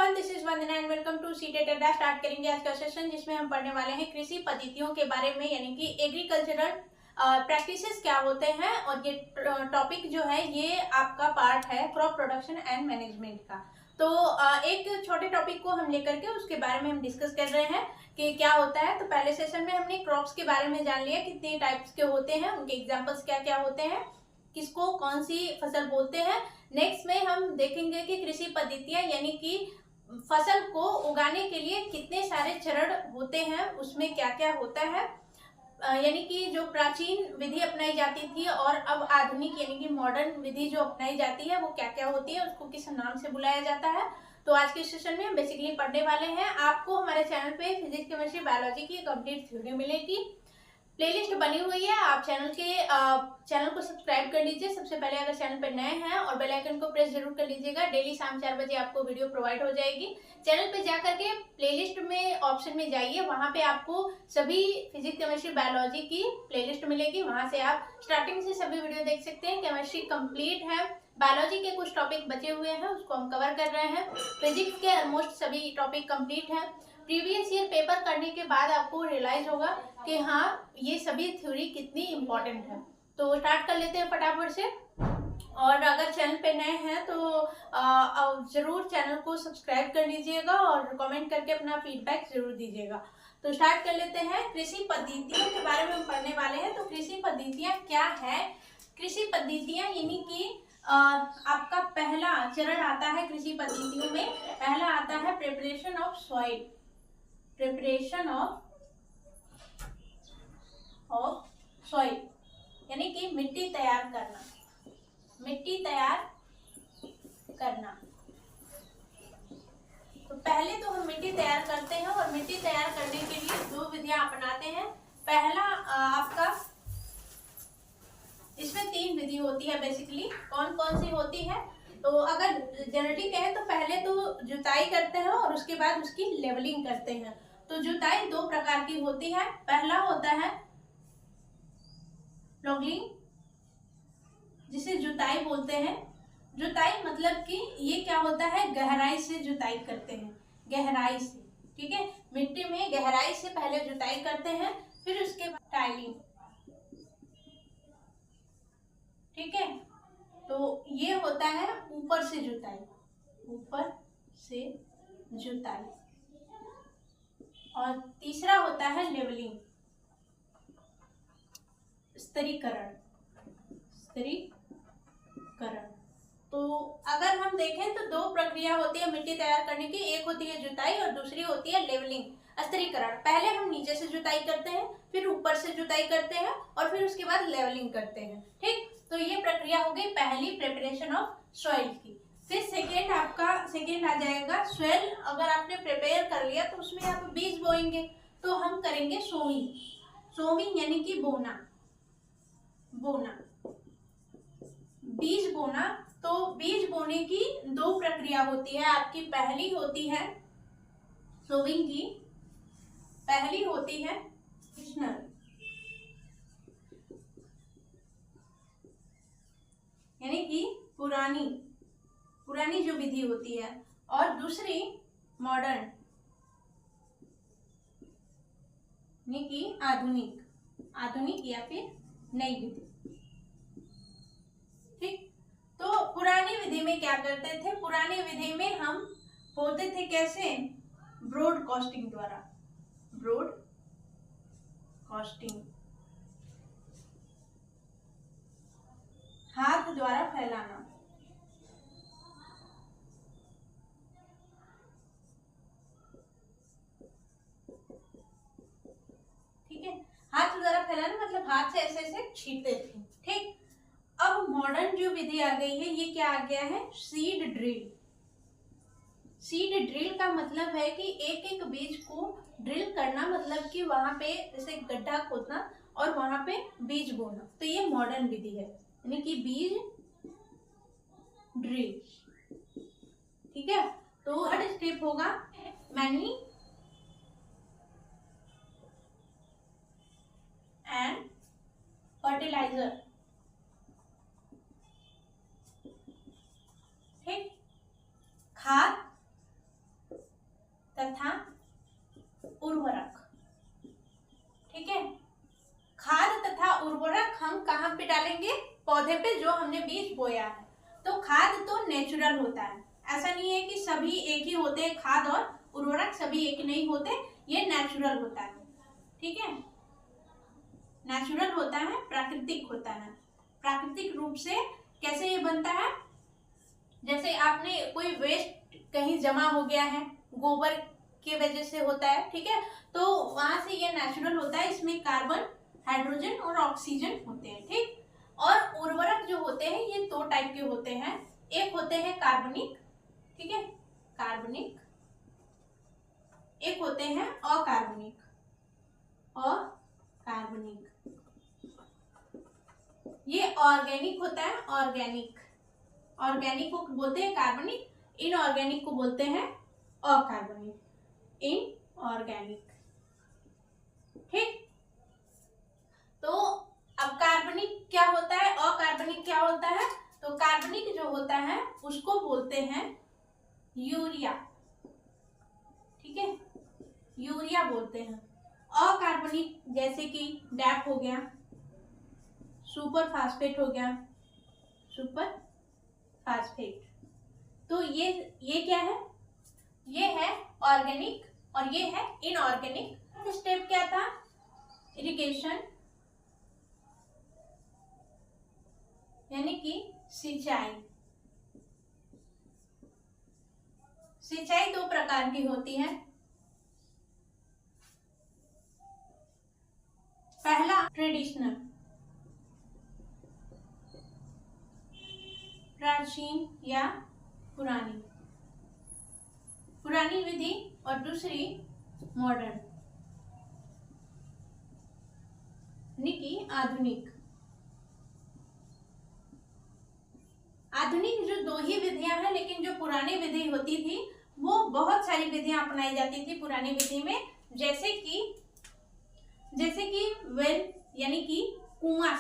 Everyone, this is Vandana and welcome to CTET Adda. Start करेंगे आज का सेशन जिसमें हम पढ़ने वाले हैं कृषि पद्धतियों के बारे में, यानी कि एग्रीकल्चरल प्रैक्टिसेस क्या होते हैं। और ये टॉपिक जो है ये आपका पार्ट है क्रॉप प्रोडक्शन एंड मैनेजमेंट का। तो एक छोटे टॉपिक को हम लेकर के उसके बारे में हम डिस्कस कर रहे हैं कि क्या होता है। तो पहले सेशन में हमने क्रॉप्स के बारे में जान लिया, कितने टाइप्स के होते हैं, उनके एग्जाम्पल्स क्या क्या होते हैं, किसको कौन सी फसल बोलते हैं। नेक्स्ट में हम देखेंगे कि कृषि पद्धतियां यानी कि फसल को उगाने के लिए कितने सारे चरण होते हैं, उसमें क्या क्या होता है, यानी कि जो प्राचीन विधि अपनाई जाती थी और अब आधुनिक यानी कि मॉडर्न विधि जो अपनाई जाती है वो क्या क्या होती है, उसको किस नाम से बुलाया जाता है। तो आज के सेशन में हम बेसिकली पढ़ने वाले हैं। आपको हमारे चैनल पे फिजिक्स केमिस्ट्री बायोलॉजी की कंप्लीट थ्योरी मिलेगी, प्लेलिस्ट बनी हुई है। आप चैनल को सब्सक्राइब कर लीजिए सबसे पहले अगर चैनल पर नए हैं, और बेल आइकन को प्रेस जरूर कर लीजिएगा। डेली शाम 4 बजे आपको वीडियो प्रोवाइड हो जाएगी। चैनल पे जाकर के प्लेलिस्ट में ऑप्शन में जाइए, वहां पे आपको सभी फिजिक्स केमिस्ट्री बायोलॉजी की प्लेलिस्ट मिलेगी। वहां से आप स्टार्टिंग से सभी वीडियो देख सकते हैं। केमिस्ट्री कंप्लीट है, बायोलॉजी के कुछ टॉपिक बचे हुए हैं उसको हम कवर कर रहे हैं, फिजिक्स के ऑलमोस्ट सभी टॉपिक कंप्लीट है। प्रीवियस ईयर पेपर करने के बाद आपको रियलाइज होगा कि हाँ ये सभी थ्योरी कितनी इम्पोर्टेंट है। तो स्टार्ट कर लेते हैं फटाफट से। और अगर चैनल पे नए हैं तो जरूर चैनल को सब्सक्राइब कर लीजिएगा और कमेंट करके अपना फीडबैक जरूर दीजिएगा। तो स्टार्ट कर लेते हैं। कृषि पद्धतियों के बारे में हम पढ़ने वाले हैं। तो कृषि पद्धतियां क्या है? कृषि पद्धतियां यानी कि आपका पहला चरण आता है कृषि पद्धतियों में, पहला आता है preparation of soil, preparation of soil यानी कि मिट्टी तैयार करना, मिट्टी तैयार करना। तो पहले तो हम मिट्टी तैयार करते हैं और मिट्टी तैयार करने के लिए दो विधियां अपनाते हैं। पहला आपका, इसमें 3 विधि होती है बेसिकली। कौन कौन सी होती है? तो अगर जेनेटिक है तो पहले तो जुताई करते हैं और उसके बाद उसकी लेवलिंग करते हैं। तो जुताई 2 प्रकार की होती है। पहला होता है प्लॉगिंग, जिसे जुताई बोलते हैं। जुताई मतलब कि ये क्या होता है, गहराई से जुताई करते हैं, गहराई से, ठीक है। मिट्टी में गहराई से पहले जुताई करते हैं, फिर उसके बाद टाइलिंग, ठीक है। तो ये होता है ऊपर से जुताई, ऊपर से जुताई। और तीसरा होता है लेवलिंग, स्तरीकरण, स्तरीकरण। तो अगर हम देखें तो 2 प्रक्रिया होती है मिट्टी तैयार करने की, एक होती है जुताई और दूसरी होती है लेवलिंग, स्तरीकरण। पहले हम नीचे से जुताई करते हैं, फिर ऊपर से जुताई करते हैं और फिर उसके बाद लेवलिंग करते हैं, ठीक। तो ये प्रक्रिया हो गई पहली, प्रिपरेशन ऑफ सॉइल की। फिर सेकेंड आ जाएगा सॉइल। अगर आपने प्रिपेयर कर लिया तो उसमें आप बीज बोएंगे, तो हम करेंगे सोइंग, सोइंग यानी कि बोना, बोना, बीज बोना। तो बीज बोने की 2 प्रक्रिया होती है आपकी। पहली होती है सोइंग की, पहली होती है ट्रेडिशनल यानी कि पुरानी जो विधि होती है, और दूसरी मॉडर्न यानी कि आधुनिक या फिर नई विधि, ठीक। तो पुरानी विधि में क्या करते थे? पुरानी विधि में हम बोते थे कैसे? ब्रॉडकास्टिंग द्वारा, ब्रॉडकास्टिंग, हाथ द्वारा फैलाना, ठीक है। हाथ द्वारा फैलाना मतलब हाथ से ऐसे ऐसे छींटते थे, ठीक। अब मॉडर्न जो विधि आ गई है, ये क्या आ गया है? Seed drill. सीड ड्रिल का मतलब है कि एक एक बीज को ड्रिल करना, मतलब कि वहां पे जैसे गड्ढा खोदना और वहां पे बीज बोना। तो ये मॉडर्न विधि है, यानी कि बीज ड्रिल, ठीक है। तो थर्ड स्टेप होगा मैन्युअल एंड फर्टिलाइजर, ठीक। खाद तथा उर्वरक। ठीक है, खाद तथा उर्वरक हम कहाँ पे डालेंगे? पौधे पे जो हमने बीज बोया है। तो खाद तो नेचुरल होता है, ऐसा नहीं है कि सभी एक ही होते हैं, खाद और उर्वरक सभी एक नहीं होते, ये नेचुरल होता है। ठीक है, नेचुरल होता है, प्राकृतिक होता है। प्राकृतिक रूप से कैसे ये बनता है? जैसे आपने कोई वेस्ट कहीं जमा हो गया है, गोबर की वजह से होता है, ठीक है, तो वहां से ये नेचुरल होता है, इसमें कार्बन, हाइड्रोजन और ऑक्सीजन होते हैं। ठीक, और उर्वरक जो होते हैं ये दो टाइप के होते हैं, एक होते हैं कार्बनिक, ठीक है, कार्बनिक, एक होते हैं अकार्बनिक, अकार्बनिक। ये ऑर्गेनिक होता है, ऑर्गेनिक, ऑर्गेनिक को बोलते हैं कार्बनिक, इनऑर्गेनिक को बोलते हैं अकार्बनिक, इनऑर्गेनिक। ठीक, तो अब कार्बनिक क्या होता है, अकार्बनिक क्या होता है? तो कार्बनिक जो होता है उसको बोलते हैं यूरिया। ठीक है, यूरिया बोलते हैं। अकार्बनिक जैसे कि डैप हो गया, सुपर फास्फेट हो गया, सुपर फास्फेट। तो ये क्या है? ये है ऑर्गेनिक और ये है इनऑर्गेनिक। स्टेप क्या था? इरिगेशन, यानी कि सिंचाई। सिंचाई दो प्रकार की होती है। पहला ट्रेडिशनल, प्राचीन या पुरानी, पुरानी विधि, और दूसरी मॉडर्न, यानी कि आधुनिक। आधुनिक जो दो ही विधियां हैं, लेकिन जो पुरानी विधि होती थी वो बहुत सारी विधियां अपनाई जाती थी पुरानी विधि में, जैसे कि वेल, यानी कि कुआं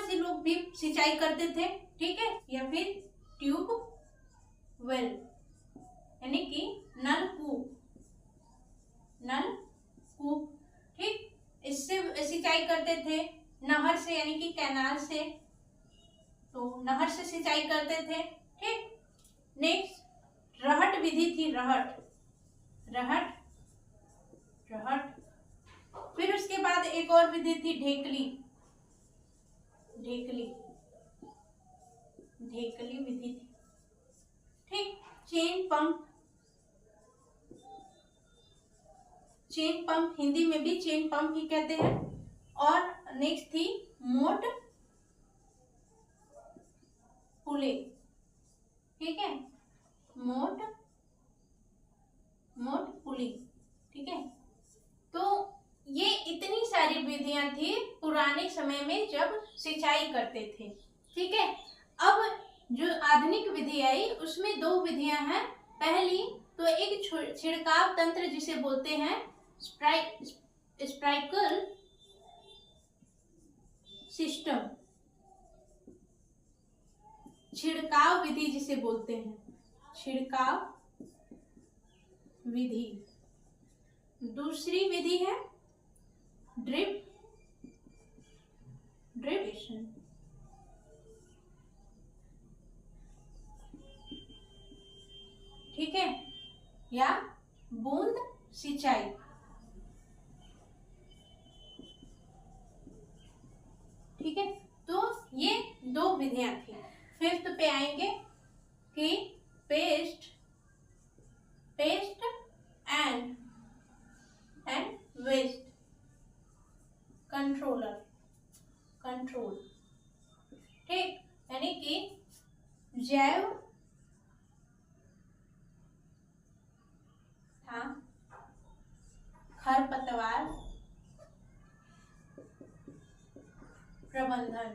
से लोग भी सिंचाई करते थे। ठीक है, या फिर ट्यूब वेल, यानी कि नलकूप, ठीक, इससे सिंचाई करते थे। नहर से, यानी कि कैनाल से, तो नहर से सिंचाई करते थे। ठीक, नेक्स्ट रहट विधि थी, रहट। फिर उसके बाद एक और विधि थी ढेकली विधि थी। ठीक, चेन पंप, हिंदी में भी चेन पंप ही कहते हैं। और नेक्स्ट थी मोट पुले। ठीक है, मोट पुली। ठीक है, तो ये इतनी सारी विधियां थी पुराने समय में जब सिंचाई करते थे। ठीक है, अब जो आधुनिक विधि आई उसमें दो विधियां हैं। पहली तो एक छिड़काव तंत्र जिसे बोलते हैं स्प्रिंकलर सिस्टम, छिड़काव विधि जिसे बोलते हैं, छिड़काव विधि। दूसरी विधि है ड्रिप इरिगेशन। ठीक है, या बूंद सिंचाई। ठीक है, तो ये दो विधियां थी। फिफ्थ पे आएंगे कि पेस्ट एंड वेस्ट कंट्रोल। ठीक, यानी कि जैव था खरपतवार प्रबंधन।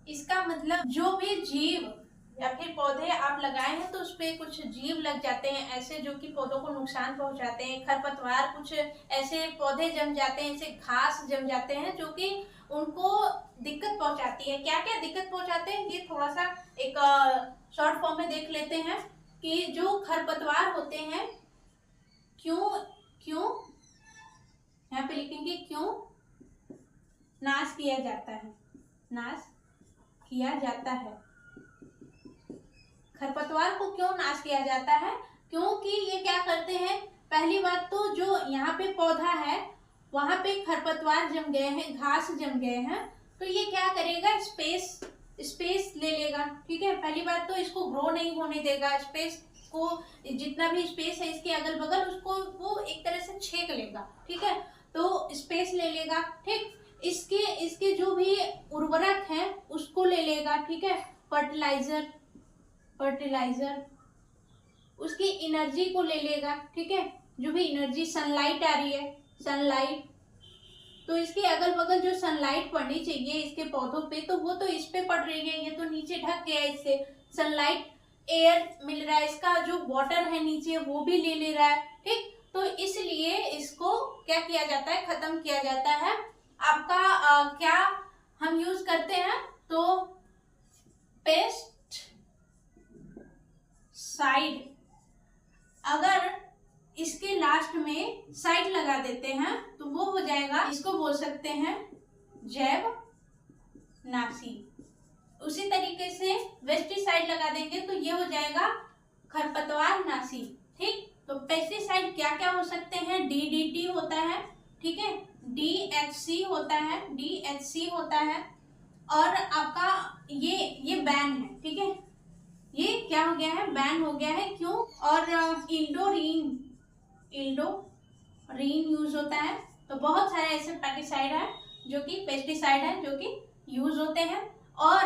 इसका मतलब जो भी जीव या फिर पौधे आप लगाए हैं तो उस पे कुछ जीव लग जाते हैं ऐसे, जो कि पौधों को नुकसान पहुंचाते हैं। खरपतवार, कुछ ऐसे पौधे जम जाते हैं, ऐसे घास जम जाते हैं जो कि उनको दिक्कत पहुंचाती है। क्या क्या दिक्कत पहुंचाते हैं ये थोड़ा सा एक शॉर्ट फॉर्म में देख लेते हैं। कि जो खरपतवार होते हैं क्यों क्यों यहाँ पे लिखेंगे क्यों नाश किया जाता है, नाश किया जाता है। खरपतवार को क्यों नाश किया जाता है? क्योंकि ये क्या करते हैं, पहली बात तो जो यहाँ पे पौधा है वहां पे खरपतवार जम गए हैं, घास जम गए हैं, तो ये क्या करेगा, स्पेस ले लेगा। ठीक है, पहली बात तो इसको ग्रो नहीं होने देगा, स्पेस को, जितना भी स्पेस है इसके अगल बगल उसको वो एक तरह से छेक लेगा। ठीक है, तो स्पेस ले लेगा। ठीक, इसके जो भी उर्वरक है उसको ले लेगा। ठीक है, फर्टिलाइजर उसकी एनर्जी को ले लेगा। ठीक है, जो भी एनर्जी, सनलाइट आ रही है, सनलाइट, तो इसके अगल बगल जो सनलाइट पड़नी चाहिए इसके पौधों पे, तो वो तो इस पे पड़ रही है, ये तो नीचे ढक गया, इससे सनलाइट, एयर मिल रहा है, इसका जो वाटर है नीचे वो भी ले रहा है। ठीक, तो इसलिए इसको क्या किया जाता है, खत्म किया जाता है। आपका क्या हम यूज करते हैं, तो पेस्ट साइड, अगर इसके लास्ट में साइड लगा देते हैं तो वो हो जाएगा, इसको बोल सकते हैं जैव नाशी। उसी तरीके से पेस्टिसाइड लगा देंगे तो ये हो जाएगा खरपतवार नाशी। ठीक, तो पेस्टिसाइड क्या क्या हो सकते हैं, डीडीटी होता है, ठीक है, डीएचसी होता है, डीएचसी होता है, और आपका ये बैन है। ठीक है, ये क्या हो गया है, बैन हो गया है। क्यों? और इल्डोरीन यूज होता है। तो बहुत सारे ऐसे पेस्टिसाइड है जो कि यूज होते हैं। और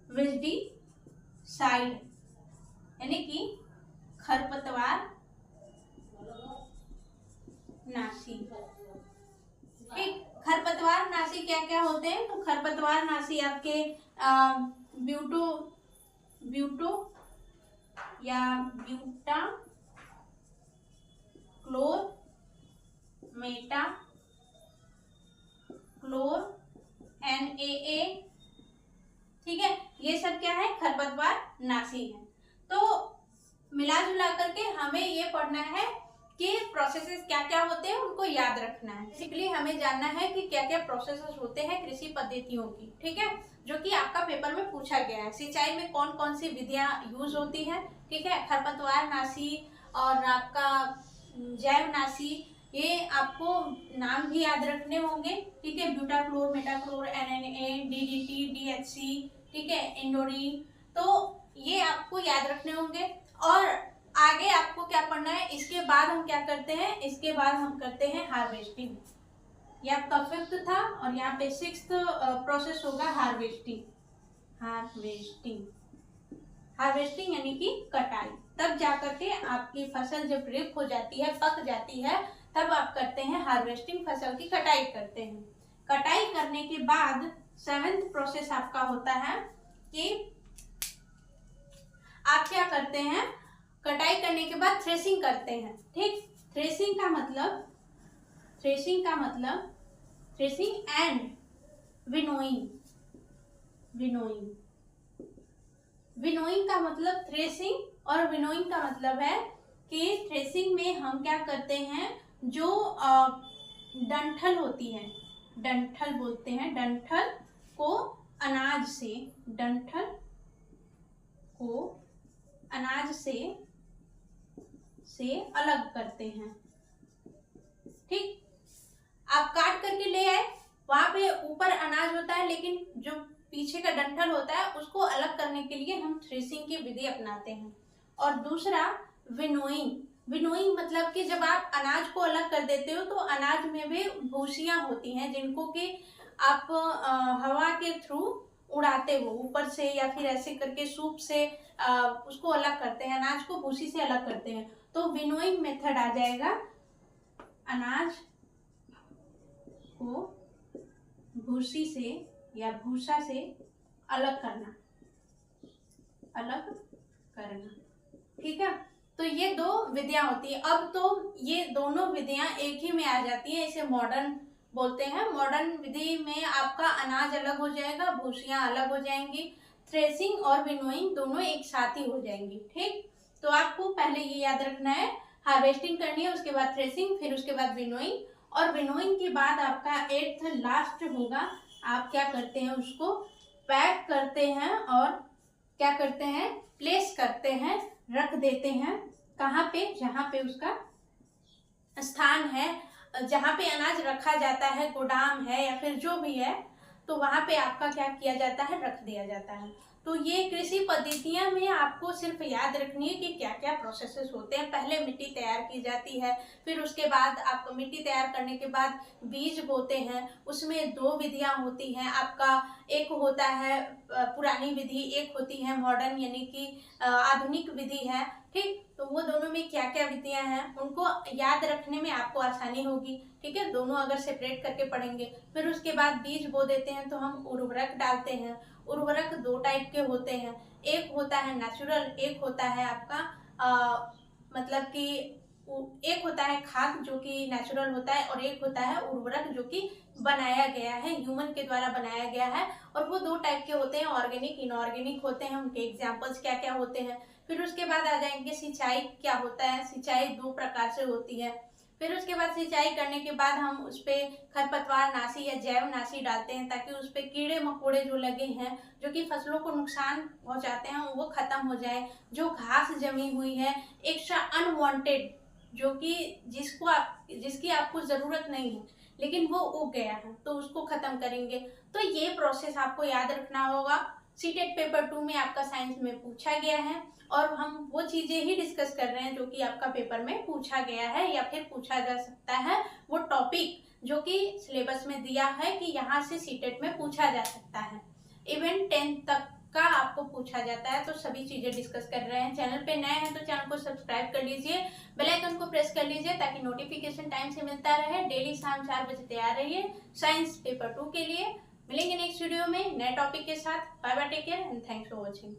विस्टिसाइड यानी कि खरपतवार नाशी। ठीक, खरपतवार नाशी क्या क्या होते हैं, तो खरपतवार नाशी आपके ब्यूटो या ब्यूटा क्लोर, मेटा क्लोर, NaA। ठीक है, ये सब क्या है, खरपतवार नाशी है। तो मिला जुला करके हमें ये पढ़ना है कि प्रोसेसेस क्या क्या होते हैं, उनको याद रखना है। बेसिकली हमें जानना है कि क्या क्या प्रोसेसेस होते हैं कृषि पद्धतियों की। ठीक है, जो कि आपका पेपर में पूछा गया है। सिंचाई में कौन कौन सी विधियां यूज होती है, ठीक है, खरपतवार नाशी और आपका जैव नाशी, ये आपको नाम भी याद रखने होंगे। ठीक है, ब्यूटाक्लोर, मेटाक्लोर, NaA, DDT, DHC, ठीक है, इंडोरीन, तो ये आपको याद रखने होंगे। और आगे आपको क्या पढ़ना है, इसके बाद हम क्या करते हैं, इसके बाद हम करते हैं हार्वेस्टिंग। ये आपका 5th था और यहाँ पे 6th प्रोसेस होगा हार्वेस्टिंग। हार्वेस्टिंग यानी कि कटाई। तब जाकर के आपकी फसल जब रिप हो जाती है, पक जाती है, तब आप करते हैं हार्वेस्टिंग, फसल की कटाई करते हैं। कटाई करने के बाद 7th प्रोसेस आपका होता है कि आप क्या करते हैं, कटाई करने के बाद थ्रेसिंग करते हैं। ठीक, थ्रेसिंग का मतलब थ्रेसिंग एंड विनोइंग का मतलब थ्रेसिंग और विनोइंग का मतलब है कि थ्रेसिंग में हम क्या करते हैं, जो डंठल होती है, डंठल बोलते हैं, डंठल को अनाज से अलग करते हैं। ठीक, आप काट करके ले आए, वहां पे ऊपर अनाज होता है लेकिन जो पीछे का डंठल होता है उसको अलग करने के लिए हम थ्रेसिंग की विधि अपनाते हैं। और दूसरा विनोइंग मतलब कि जब आप अनाज को अलग कर देते हो तो अनाज में भी भूसियां होती हैं जिनको कि आप हवा के थ्रू उड़ाते हो ऊपर से, या फिर ऐसे करके सूप से उसको अलग करते हैं, अनाज को भूसी से अलग करते हैं। तो विनोइंग मेथड आ जाएगा, अनाज को भूसी से या भूसा से अलग करना। ठीक है, तो ये 2 विधियां होती है। अब तो ये दोनों विधियां एक ही में आ जाती है, इसे मॉडर्न बोलते हैं। मॉडर्न विधि में आपका अनाज अलग हो जाएगा, भूसियां अलग हो जाएंगी, थ्रेसिंग और विनोइंग दोनों एक साथ ही हो जाएंगी। ठीक, तो आपको पहले ये याद रखना है, हार्वेस्टिंग करनी है, उसके बाद थ्रेसिंग, फिर उसके बाद विनोइंग, और विनोइंग के बाद आपका 8th लास्ट होगा, आप क्या करते हैं उसको पैक करते हैं और क्या करते हैं प्लेस करते हैं, रख देते हैं कहाँ पे, जहाँ पे उसका स्थान है, जहाँ पे अनाज रखा जाता है, गोदाम है या फिर जो भी है, तो वहाँ पे आपका क्या किया जाता है, रख दिया जाता है। तो ये कृषि पद्धतियाँ में आपको सिर्फ याद रखनी है कि क्या क्या प्रोसेसेस होते हैं। पहले मिट्टी तैयार की जाती है, फिर उसके बाद आपको मिट्टी तैयार करने के बाद बीज बोते हैं, उसमें 2 विधियाँ होती हैं आपका, एक होता है पुरानी विधि, एक होती है मॉडर्न यानी कि आधुनिक विधि है। ठीक, तो वो दोनों में क्या क्या विधियां हैं उनको याद रखने में आपको आसानी होगी। ठीक है, दोनों अगर सेपरेट करके पढ़ेंगे। फिर उसके बाद बीज बो देते हैं तो हम उर्वरक डालते हैं। उर्वरक 2 टाइप के होते हैं, एक होता है नेचुरल, एक होता है आपका मतलब कि एक होता है खाद जो कि नेचुरल होता है, और एक होता है उर्वरक जो कि बनाया गया है, ह्यूमन के द्वारा बनाया गया है। और वो 2 टाइप के होते हैं, ऑर्गेनिक इनऑर्गेनिक होते हैं। उनके एग्जाम्पल्स क्या क्या होते हैं। फिर उसके बाद आ जाएंगे सिंचाई क्या होता है। सिंचाई 2 प्रकार से होती है। फिर उसके बाद सिंचाई करने के बाद हम उस पर खरपतवार नाशी या जैव नाशी डालते हैं, ताकि उस पर कीड़े मकोड़े जो लगे हैं जो कि फसलों को नुकसान पहुंचाते हैं वो खत्म हो जाए। जो घास जमी हुई है एक्स्ट्रा अनवांटेड, जो कि जिसकी आपको जरूरत नहीं है लेकिन वो उग गया है, तो उसको खत्म करेंगे। तो ये प्रोसेस आपको याद रखना होगा। सीटेट पेपर 2 में आपका साइंस में पूछा गया है, और हम वो चीजें ही डिस्कस कर रहे हैं जो कि आपका पेपर में पूछा गया है या फिर पूछा जा सकता है। वो टॉपिक जो कि सिलेबस में दिया है कि यहाँ से सीटेट में पूछा जा सकता है। इवन 10th तक का आपको पूछा जाता है, तो सभी चीजें डिस्कस कर रहे हैं। चैनल पे नए हैं तो चैनल को सब्सक्राइब कर लीजिए, बेल आइकन को प्रेस कर लीजिए ताकि नोटिफिकेशन टाइम से मिलता रहे। डेली शाम 4 बजे तैयार रहिए साइंस पेपर 2 के लिए। मिलेंगे नेक्स्ट वीडियो में नए टॉपिक के साथ। Bye bye, take care and thanks for watching.